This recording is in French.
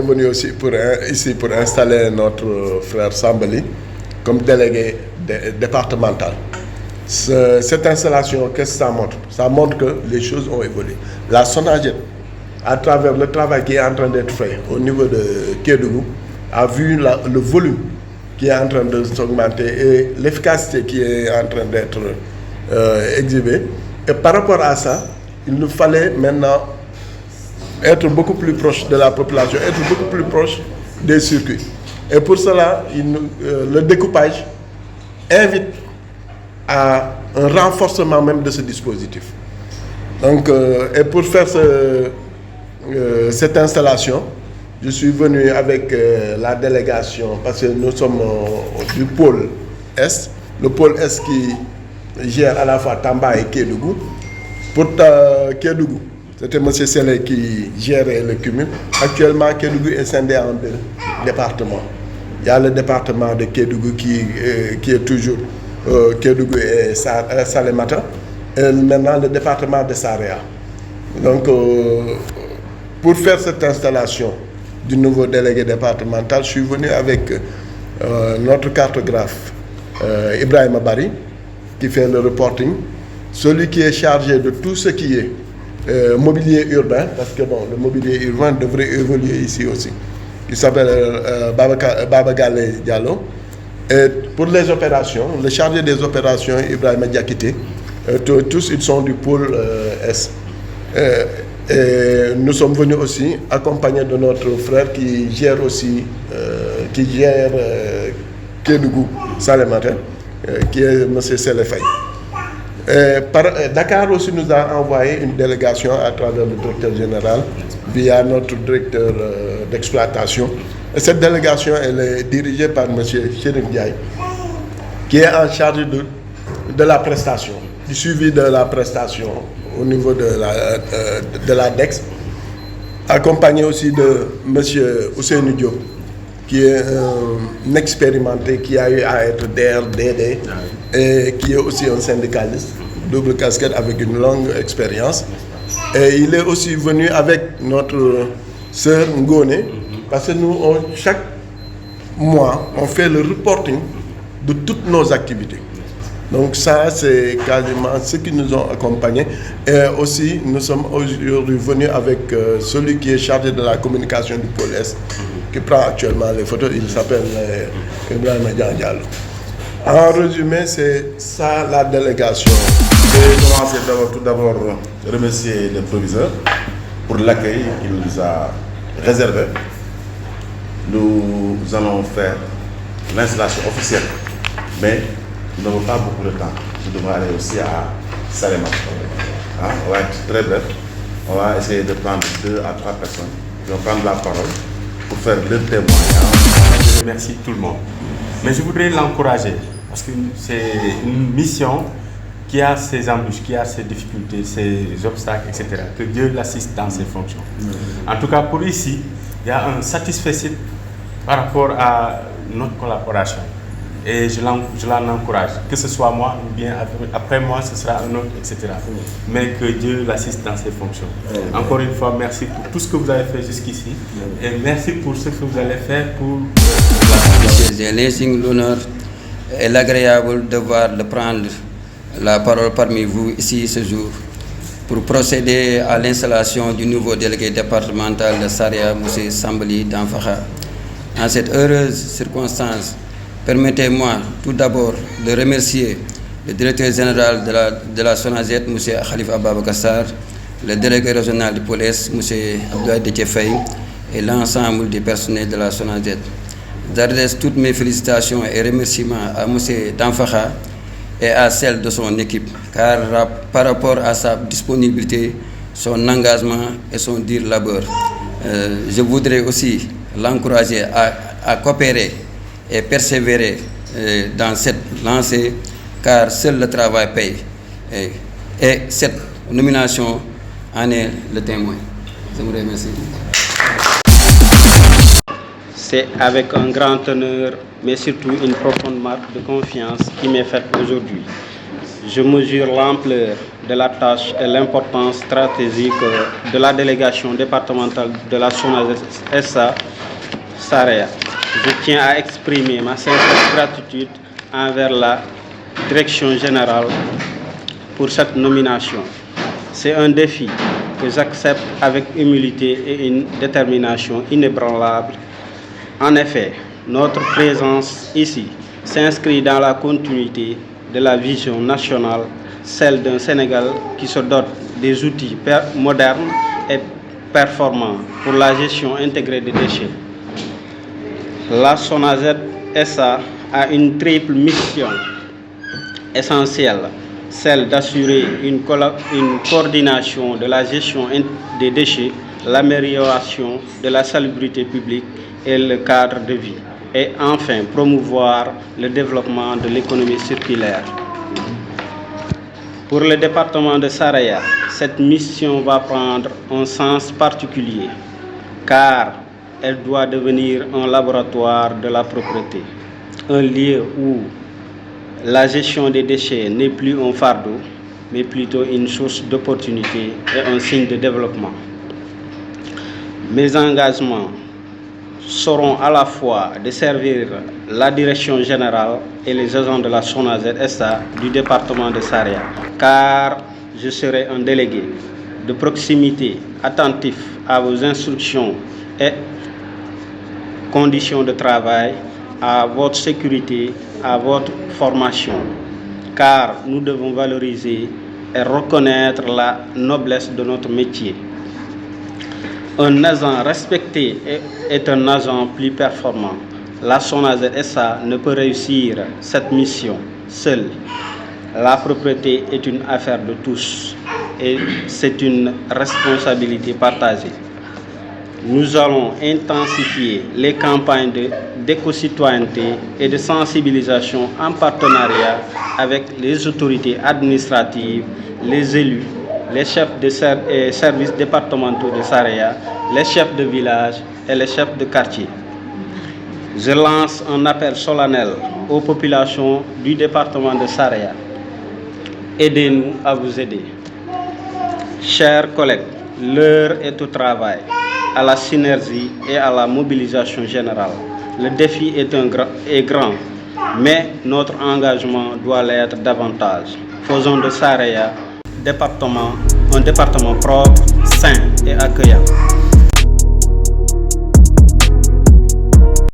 est venu aussi ici pour installer notre frère Sambali comme délégué départemental. Cette installation, qu'est-ce que ça montre? Ça montre que les choses ont évolué. La SONAGED, à travers le travail qui est en train d'être fait au niveau de Kédougou, a vu le volume qui est en train de s'augmenter et l'efficacité qui est en train d'être exhibée. Et par rapport à ça, il nous fallait maintenant être beaucoup plus proche de la population, être beaucoup plus proche des circuits. Et pour cela, le découpage invite à un renforcement même de ce dispositif. Donc, et pour faire cette installation, je suis venu avec la délégation, parce que nous sommes du pôle Est, le pôle Est qui gère à la fois Tamba et Kédougou. Pour Kédougou, c'était M. Sélé qui gérait le cumul. Actuellement, Kédougou est scindé en 2 départements. Il y a le département de Kédougou qui est toujours Kédougou et Salémata, et maintenant le département de Saraya. Donc, pour faire cette installation du nouveau délégué départemental, je suis venu avec notre cartographe Ibrahim Bari, qui fait le reporting, celui qui est chargé de tout ce qui est mobilier urbain, parce que bon, le mobilier urbain devrait évoluer ici aussi, qui s'appelle Baba Gale Diallo. Et pour les opérations, le chargé des opérations, Ibrahim Diakité, tous ils sont du pôle S. Et nous sommes venus aussi accompagnés de notre frère qui gère aussi, Kédougou Salémata, qui est M. Sélefay. Dakar aussi nous a envoyé une délégation à travers le directeur général via notre directeur d'exploitation. Et cette délégation, elle est dirigée par M. Chérif Diaye, qui est en charge de la prestation, du suivi de la prestation au niveau de la DEX, accompagné aussi de M. Ousseynou Diop, qui est un expérimenté, qui a eu à être DRDD et qui est aussi un syndicaliste, double casquette avec une longue expérience. Et il est aussi venu avec notre sœur Ngone, parce que nous, chaque mois, on fait le reporting de toutes nos activités. Donc ça, c'est quasiment ce qui nous ont accompagnés. Et aussi, nous sommes aujourd'hui venus avec celui qui est chargé de la communication du pôle Est, qui prend actuellement les photos. Il s'appelle Ibrahim Diallo. En résumé, c'est ça la délégation. Je vais commencer tout d'abord remercier le proviseur pour l'accueil qu'il nous a réservé. Nous allons faire l'installation officielle, mais nous n'avons pas beaucoup de temps. Je devrais aller aussi à Salémata. On va être très bref. On va essayer de prendre 2 à 3 personnes qui vont prendre la parole pour faire le témoignage. Je remercie tout le monde. Mais je voudrais l'encourager parce que c'est une mission qui a ses embûches, qui a ses difficultés, ses obstacles, etc. Que Dieu l'assiste dans ses fonctions. En tout cas, pour ici, il y a un satisfait par rapport à notre collaboration. Et je l'en encourage, que ce soit moi ou bien après moi, ce sera un autre, etc. Mais que Dieu l'assiste dans ses fonctions. Encore une fois, merci pour tout ce que vous avez fait jusqu'ici. Et merci pour ce que vous allez faire pour J'ai l'insigne, l'honneur et l'agréable devoir de prendre la parole parmi vous ici ce jour pour procéder à l'installation du nouveau délégué départemental de Saraya, M. Sambali Danfakha. En cette heureuse circonstance, permettez-moi tout d'abord de remercier le directeur général de la SONAGED, M. Khalifa Babakassar, le délégué régional du pôle Est, M. Abdoulaye Déthié, et l'ensemble du personnel de la SONAGED. J'adresse toutes mes félicitations et remerciements à M. Danfakha et à celle de son équipe, car par rapport à sa disponibilité, son engagement et son dur labeur, je voudrais aussi l'encourager à coopérer et persévérer dans cette lancée, car seul le travail paye. Et cette nomination en est le témoin. Je vous remercie. C'est avec un grand honneur, mais surtout une profonde marque de confiance qui m'est faite aujourd'hui. Je mesure l'ampleur de la tâche et l'importance stratégique de la délégation départementale de la SONAGED SA Saraya. Je tiens à exprimer ma sincère gratitude envers la Direction générale pour cette nomination. C'est un défi que j'accepte avec humilité et une détermination inébranlable. En effet, notre présence ici s'inscrit dans la continuité de la vision nationale, celle d'un Sénégal qui se dote des outils modernes et performants pour la gestion intégrée des déchets. La SONAGED SA a une triple mission essentielle, celle d'assurer une coordination de la gestion des déchets, l'amélioration de la salubrité publique et le cadre de vie, et enfin promouvoir le développement de l'économie circulaire. Pour le département de Saraya, cette mission va prendre un sens particulier, car elle doit devenir un laboratoire de la propreté, un lieu où la gestion des déchets n'est plus un fardeau, mais plutôt une source d'opportunité et un signe de développement. Mes engagements seront à la fois de servir la direction générale et les agents de la SONAGED SA du département de Saraya, car je serai un délégué de proximité attentif à vos instructions et conditions de travail, à votre sécurité, à votre formation, car nous devons valoriser et reconnaître la noblesse de notre métier. Un agent respecté est un agent plus performant. La SONAGED SA ne peut réussir cette mission seule. La propreté est une affaire de tous et c'est une responsabilité partagée. Nous allons intensifier les campagnes d'éco-citoyenneté et de sensibilisation en partenariat avec les autorités administratives, les élus, les chefs de services départementaux de Saraya, les chefs de village et les chefs de quartier. Je lance un appel solennel aux populations du département de Saraya. Aidez-nous à vous aider. Chers collègues, l'heure est au travail, à la synergie et à la mobilisation générale. Le défi est grand, mais notre engagement doit l'être davantage. Faisons de Saraya un département propre, sain et accueillant.